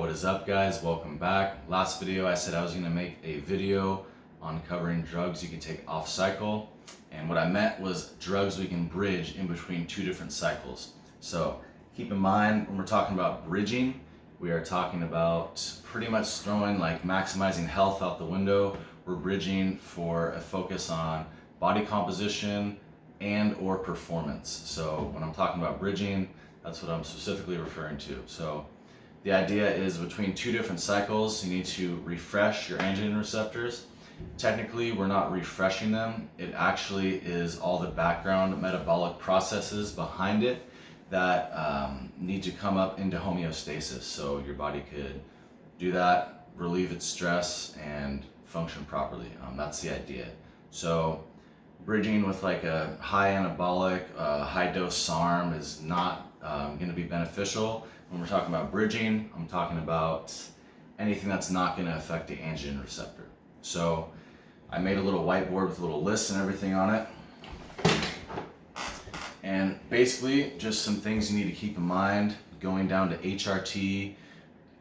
What is up, guys? Welcome back. Last video I said I was going to make a video on covering drugs you can take off cycle, and what I meant was drugs we can bridge in between two different cycles. So keep in mind, when we're talking about bridging, we are talking about pretty much throwing like maximizing health out the window. We're bridging for a focus on body composition and or performance. So when I'm talking about bridging, that's what I'm specifically referring to. So the idea is between two different cycles, you need to refresh your androgen receptors. Technically, we're not refreshing them. It actually is all the background metabolic processes behind it that need to come up into homeostasis. So your body could do that, relieve its stress, and function properly. That's the idea. So bridging with like a high anabolic, high dose SARM is not going to be beneficial. When we're talking about bridging, I'm talking about anything that's not going to affect the androgen receptor. So I made a little whiteboard with a little list and everything on it. And basically just some things you need to keep in mind. Going down to HRT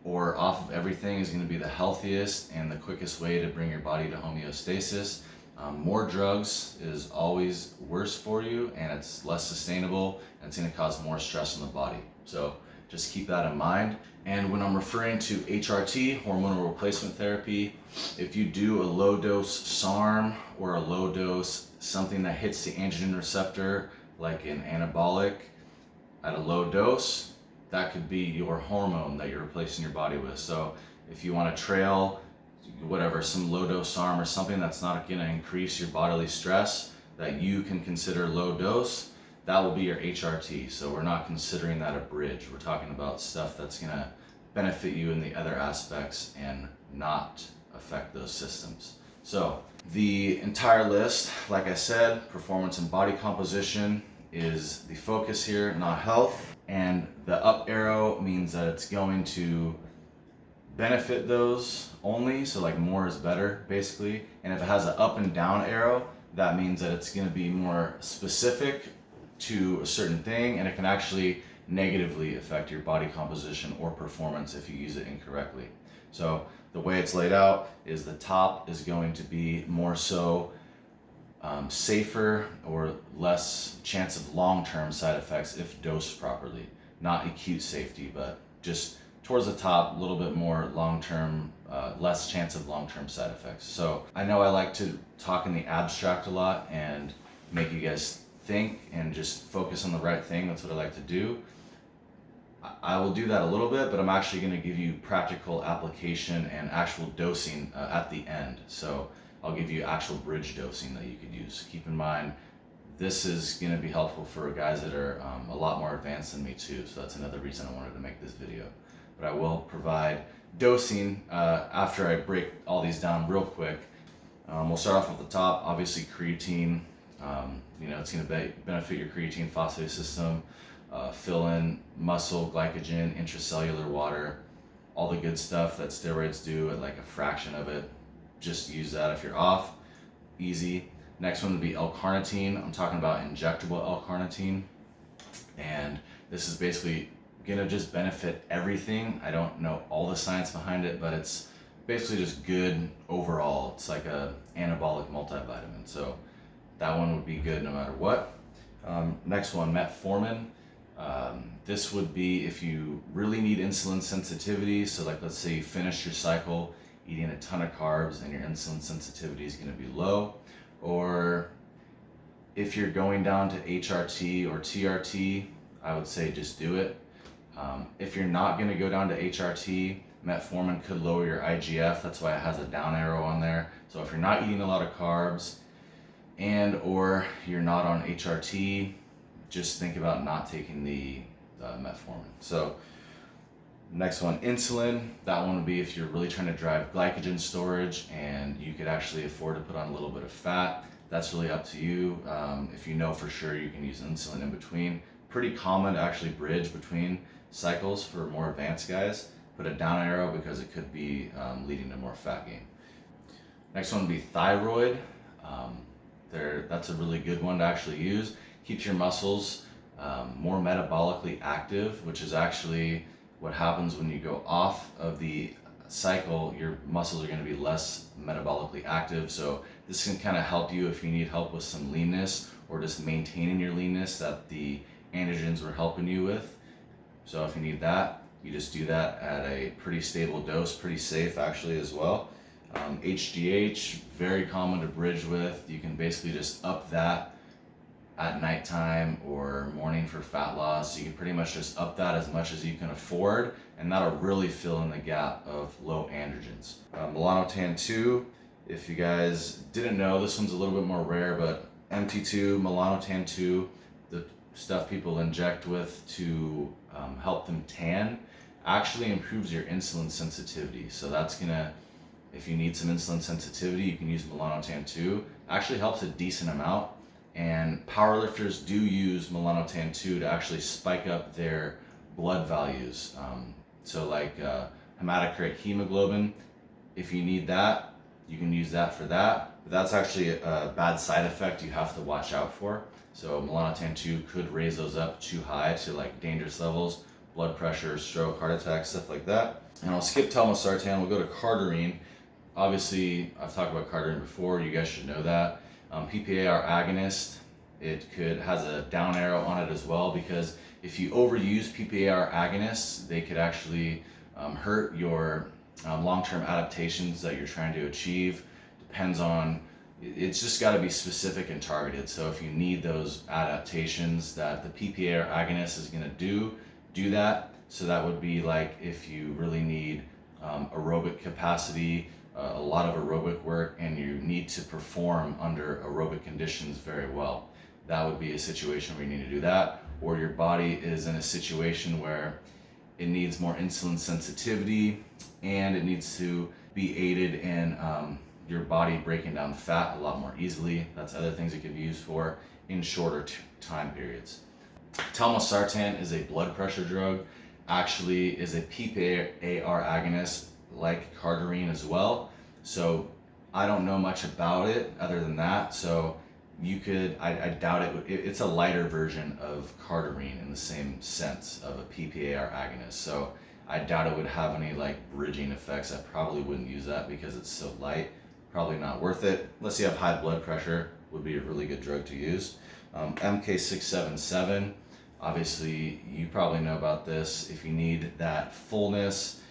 or off of everything is going to be the healthiest and the quickest way to bring your body to homeostasis. More drugs is always worse for you, and it's less sustainable, and it's going to cause more stress on the body. So just keep that in mind. And when I'm referring to HRT, hormonal replacement therapy, if you do a low dose SARM or a low dose something that hits the androgen receptor, like an anabolic at a low dose, that could be your hormone that you're replacing your body with. So if you want to trail whatever, some low dose SARM or something that's not going to increase your bodily stress that you can consider low dose, that will be your HRT. So we're not considering that a bridge. We're talking about stuff that's going to benefit you in the other aspects and not affect those systems. So the entire list, like I said, performance and body composition is the focus here, not health. And the up arrow means that it's going to benefit those only, so like more is better basically. And if it has an up and down arrow, that means that it's going to be more specific to a certain thing, and it can actually negatively affect your body composition or performance if you use it incorrectly. So the way it's laid out is the top is going to be more so safer or less chance of long-term side effects if dosed properly. Not acute safety, but just towards the top, a little bit more long-term, less chance of long-term side effects. So I know I like to talk in the abstract a lot and make you guys think and just focus on the right thing. That's what I like to do. I will do that a little bit, but I'm actually going to give you practical application and actual dosing at the end. So I'll give you actual bridge dosing that you could use. Keep in mind, this is going to be helpful for guys that are a lot more advanced than me too. So that's another reason I wanted to make this video. But I will provide dosing after I break all these down real quick. We'll start off at the top. Obviously creatine, it's going to benefit your creatine phosphate system, fill in muscle, glycogen, intracellular water, all the good stuff that steroids do at like a fraction of it. Just use that if you're off, easy. Next one would be L-Carnitine. I'm talking about injectable L-Carnitine, and this is basically gonna just benefit everything. I don't know all the science behind it, but it's basically just good overall. It's like a anabolic multivitamin, so that one would be good no matter what. Next one, metformin. This would be if you really need insulin sensitivity. So like, let's say you finish your cycle eating a ton of carbs and your insulin sensitivity is going to be low, or if you're going down to HRT or TRT, I would say just do it. If you're not going to go down to HRT, metformin could lower your IGF. That's why it has a down arrow on there. So if you're not eating a lot of carbs and or you're not on HRT, just think about not taking the metformin. So next one, insulin. That one would be if you're really trying to drive glycogen storage and you could actually afford to put on a little bit of fat. That's really up to you. If you know for sure you can use insulin in between. Pretty common to actually bridge between cycles for more advanced guys. Put a down arrow because it could be leading to more fat gain. Next one would be thyroid. That's a really good one to actually use. Keeps your muscles more metabolically active, which is actually what happens when you go off of the cycle, your muscles are going to be less metabolically active. So this can kind of help you if you need help with some leanness or just maintaining your leanness that the androgens were helping you with. So if you need that, you just do that at a pretty stable dose, pretty safe actually as well. HGH, very common to bridge with. You can basically just up that at nighttime or morning for fat loss. You can pretty much just up that as much as you can afford, and that'll really fill in the gap of low androgens. Melanotan 2, if you guys didn't know, this one's a little bit more rare, but MT2, Melanotan 2, the stuff people inject with to help them tan, actually improves your insulin sensitivity. So that's gonna, if you need some insulin sensitivity, you can use Melanotan 2. Actually helps a decent amount, and powerlifters do use Melanotan 2 to actually spike up their blood values. So like hematocrit hemoglobin, if you need that, you can use that for that. But that's actually a bad side effect you have to watch out for. So Melanotan 2 could raise those up too high to like dangerous levels, blood pressure, stroke, heart attack, stuff like that. And I'll skip telmisartan, we'll go to cardarine. Obviously, I've talked about cardarine before, you guys should know that. PPAR agonist, it has a down arrow on it as well, because if you overuse PPAR agonists, they could actually hurt your long-term adaptations that you're trying to achieve. Depends on, it's just got to be specific and targeted. So if you need those adaptations that the PPAR agonist is going to do that. So that would be like if you really need aerobic capacity, a lot of aerobic work, and you need to perform under aerobic conditions very well. That would be a situation where you need to do that. Or your body is in a situation where it needs more insulin sensitivity and it needs to be aided in your body breaking down fat a lot more easily. That's other things it could be used for in shorter time periods. Telmisartan is a blood pressure drug, actually is a PPAR agonist like cardarine as well. So I don't know much about it other than that. So you could, I doubt it's a lighter version of cardarine in the same sense of a PPAR agonist. So I doubt it would have any like bridging effects. I probably wouldn't use that because it's so light. Probably not worth it. Unless you have high blood pressure, would be a really good drug to use. MK677, obviously you probably know about this. If you need that fullness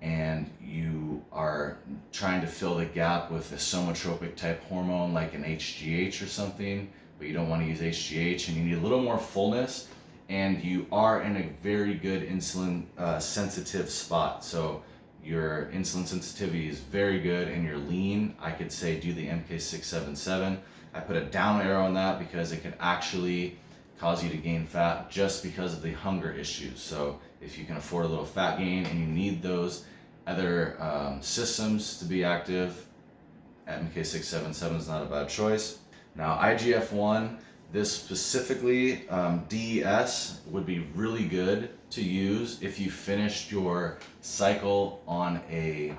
and you are trying to fill the gap with a somatropic type hormone like an HGH or something, but you don't want to use HGH and you need a little more fullness, and you are in a very good insulin sensitive spot. So your insulin sensitivity is very good and you're lean, I could say do the MK677. I put a down arrow on that because it could actually cause you to gain fat just because of the hunger issues. So if you can afford a little fat gain and you need those other systems to be active, MK677 is not a bad choice. Now IGF-1, this specifically, DES would be really good to use if you finished your cycle on a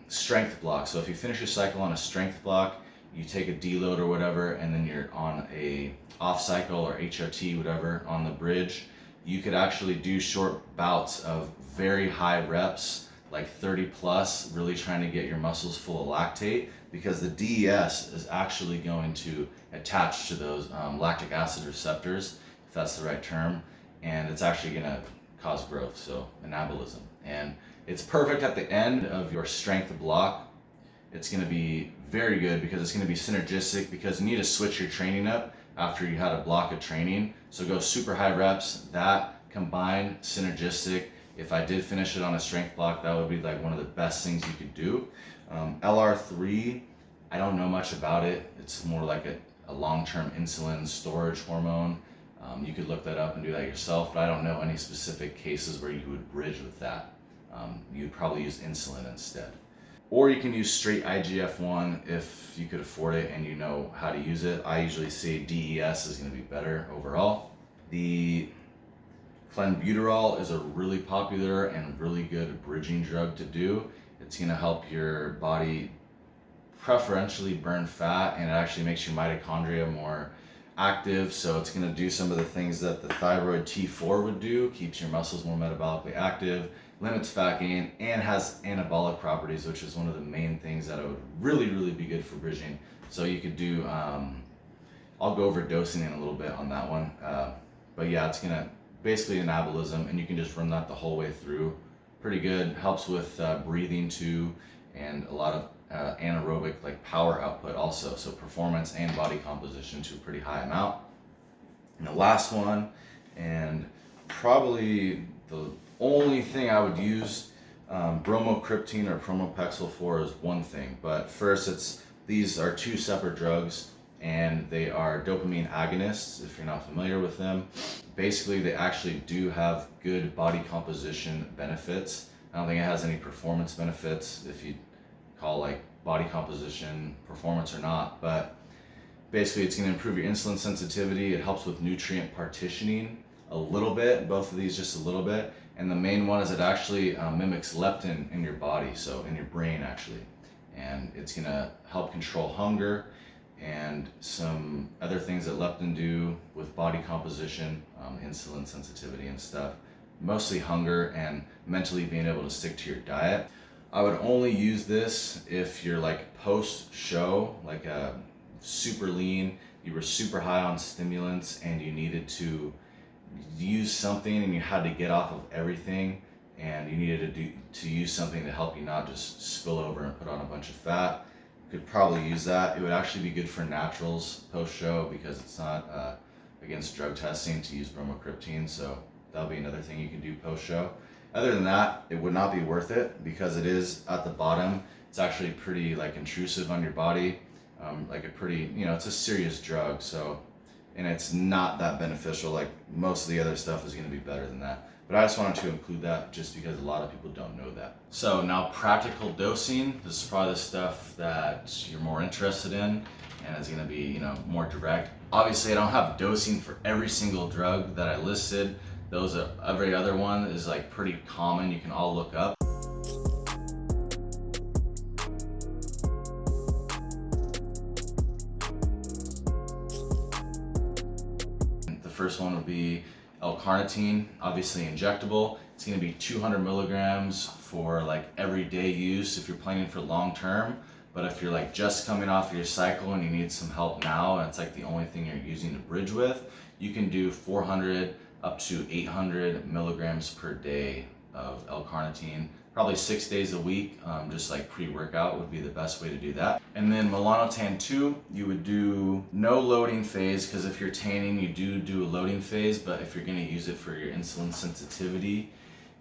strength block. So if you finish your cycle on a strength block, you take a deload or whatever, and then you're on a off cycle or HRT, whatever, on the bridge, you could actually do short bouts of very high reps, like 30 plus, really trying to get your muscles full of lactate, because the DES is actually going to attach to those lactic acid receptors, if that's the right term, and it's actually going to cause growth, so anabolism. And it's perfect at the end of your strength block. It's going to be very good because it's going to be synergistic, because you need to switch your training up after you had a block of training. So go super high reps, that combined synergistic. If I did finish it on a strength block, that would be like one of the best things you could do. LR3, I don't know much about it. It's more like a long-term insulin storage hormone. You could look that up and do that yourself, but I don't know any specific cases where you would bridge with that. You'd probably use insulin instead. Or you can use straight IGF-1 if you could afford it and you know how to use it. I usually say DES is going to be better overall. The clenbuterol is a really popular and really good bridging drug to do. It's going to help your body preferentially burn fat, and it actually makes your mitochondria more active, so it's going to do some of the things that the thyroid T4 would do, keeps your muscles more metabolically active, limits fat gain, and has anabolic properties, which is one of the main things that it would really be good for bridging. So you could do, I'll go over dosing in a little bit on that one, but yeah, it's going to basically anabolism, and you can just run that the whole way through. Pretty good, helps with breathing too, and a lot of anaerobic like power output also, so performance and body composition to a pretty high amount. And the last one, and probably the only thing I would use bromocriptine or promopexel for is one thing, but first these are two separate drugs, and they are dopamine agonists, if you're not familiar with them. Basically, they actually do have good body composition benefits. I don't think it has any performance benefits, if you call like body composition performance or not, but basically it's going to improve your insulin sensitivity. It helps with nutrient partitioning a little bit, both of these just a little bit, and the main one is it actually mimics leptin in your body, so in your brain actually, and it's going to help control hunger and some other things that leptin do with body composition, insulin sensitivity and stuff, mostly hunger and mentally being able to stick to your diet. I would only use this if you're like post-show, like super lean, you were super high on stimulants and you needed to use something and you had to get off of everything and you needed to use something to help you not just spill over and put on a bunch of fat. You could probably use that. It would actually be good for naturals post-show because it's not against drug testing to use bromocriptine, so that'll be another thing you can do post-show. Other than that, it would not be worth it because it is at the bottom. It's actually pretty like intrusive on your body, like a pretty, it's a serious drug. So, and it's not that beneficial. Like most of the other stuff is going to be better than that. But I just wanted to include that just because a lot of people don't know that. So now practical dosing. This is probably the stuff that you're more interested in, and it's going to be, more direct. Obviously, I don't have dosing for every single drug that I listed. Every other one is like pretty common, you can all look up. The first one would be L-Carnitine, obviously injectable. It's going to be 200 milligrams for like everyday use if you're planning for long term. But if you're like just coming off your cycle and you need some help now, and it's like the only thing you're using to bridge with, you can do 400 up to 800 milligrams per day of L-Carnitine, probably 6 days a week, just like pre-workout would be the best way to do that. And then melanotan 2, you would do no loading phase, because if you're tanning, you do a loading phase, but if you're gonna use it for your insulin sensitivity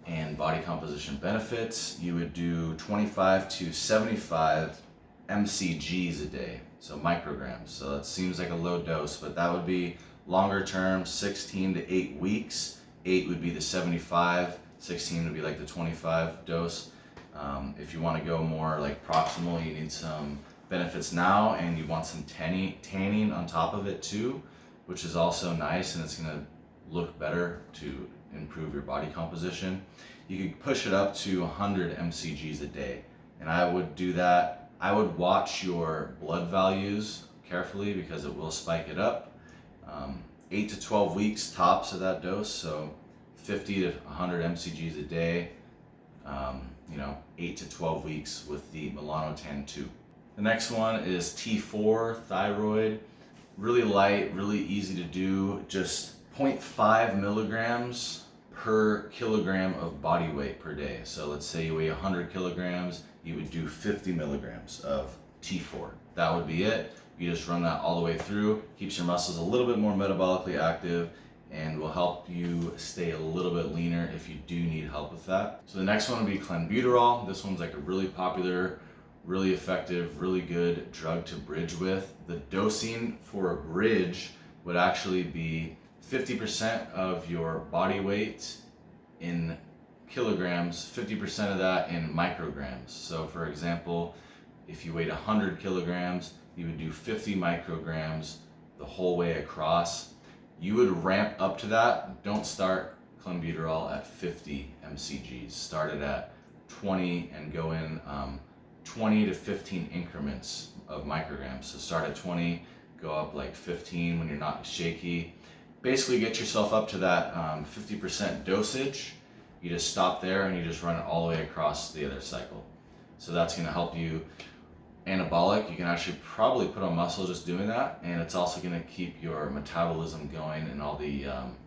and body composition benefits, you would do 25 to 75 mcgs a day, so micrograms. So that seems like a low dose, but that would be longer term, 16 to 8 weeks. 8 would be the 75, 16 would be like the 25 dose. If you want to go more like proximal, you need some benefits now, and you want some tanning on top of it too, which is also nice, and it's going to look better to improve your body composition. You could push it up to 100 mcgs a day, and I would do that. I would watch your blood values carefully because it will spike it up. 8 to 12 weeks tops of that dose, so 50 to 100 mcgs a day, 8 to 12 weeks with the melanotan 2. The next one is T4 thyroid, really light, really easy to do, just 0.5 milligrams per kilogram of body weight per day. So let's say you weigh 100 kilograms, you would do 50 milligrams of T4. That would be it. You just run that all the way through, keeps your muscles a little bit more metabolically active, and will help you stay a little bit leaner if you do need help with that. So the next one would be clenbuterol. This one's like a really popular, really effective, really good drug to bridge with. The dosing for a bridge would actually be 50% of your body weight in kilograms, 50% of that in micrograms. So for example, if you weighed 100 kilograms, you would do 50 micrograms the whole way across. You would ramp up to that. Don't start clenbuterol at 50 mcgs. Start it at 20 and go in 20 to 15 increments of micrograms. So start at 20, go up like 15 when you're not shaky. Basically get yourself up to that 50% dosage. You just stop there and you just run it all the way across the other cycle. So that's gonna help you anabolic. You can actually probably put on muscle just doing that, and it's also gonna keep your metabolism going and all the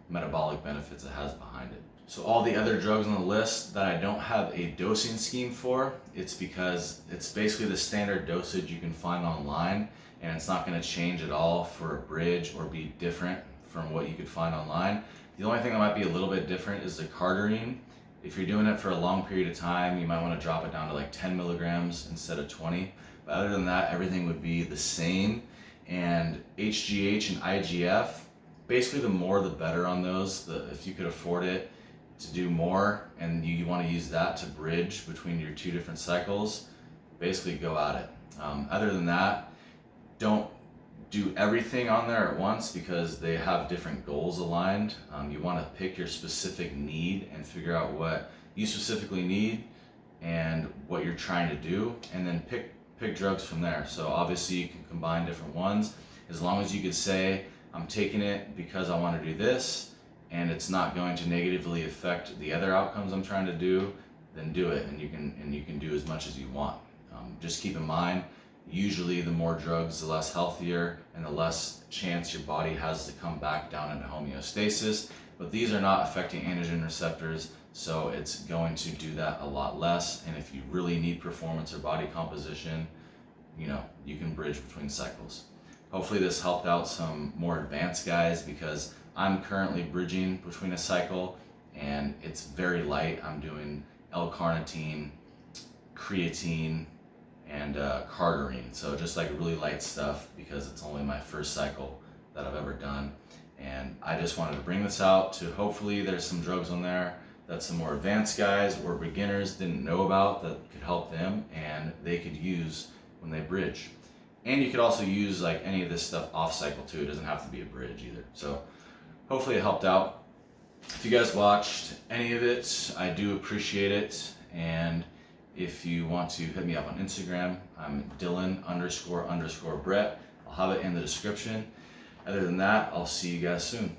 metabolic benefits it has behind it. So all the other drugs on the list that I don't have a dosing scheme for, it's because it's basically the standard dosage you can find online, and it's not gonna change at all for a bridge or be different from what you could find online. The only thing that might be a little bit different is the cardarine. If you're doing it for a long period of time, you might want to drop it down to like 10 milligrams instead of 20. But other than that, everything would be the same. And HGH and IGF, basically the more the better on those. If you could afford it to do more and you want to use that to bridge between your two different cycles, basically go at it. Other than that, don't do everything on there at once because they have different goals aligned. You want to pick your specific need and figure out what you specifically need and what you're trying to do, and then pick drugs from there. So obviously you can combine different ones as long as you could say, I'm taking it because I want to do this and it's not going to negatively affect the other outcomes I'm trying to do, then do it, and you can do as much as you want. Just keep in mind, usually the more drugs, the less healthier and the less chance your body has to come back down into homeostasis. But these are not affecting androgen receptors, so it's going to do that a lot less. And if you really need performance or body composition, you can bridge between cycles. Hopefully this helped out some more advanced guys, because I'm currently bridging between a cycle and it's very light. I'm doing L-Carnitine, creatine, and cardarine, so just like really light stuff because it's only my first cycle that I've ever done. And I just wanted to bring this out to hopefully there's some drugs on there that some more advanced guys or beginners didn't know about that could help them and they could use when they bridge. And you could also use like any of this stuff off cycle too. It doesn't have to be a bridge either. So hopefully it helped out. If you guys watched any of it, I do appreciate it. And if you want to hit me up on Instagram, I'm Dylan__Brett. I'll have it in the description. Other than that, I'll see you guys soon.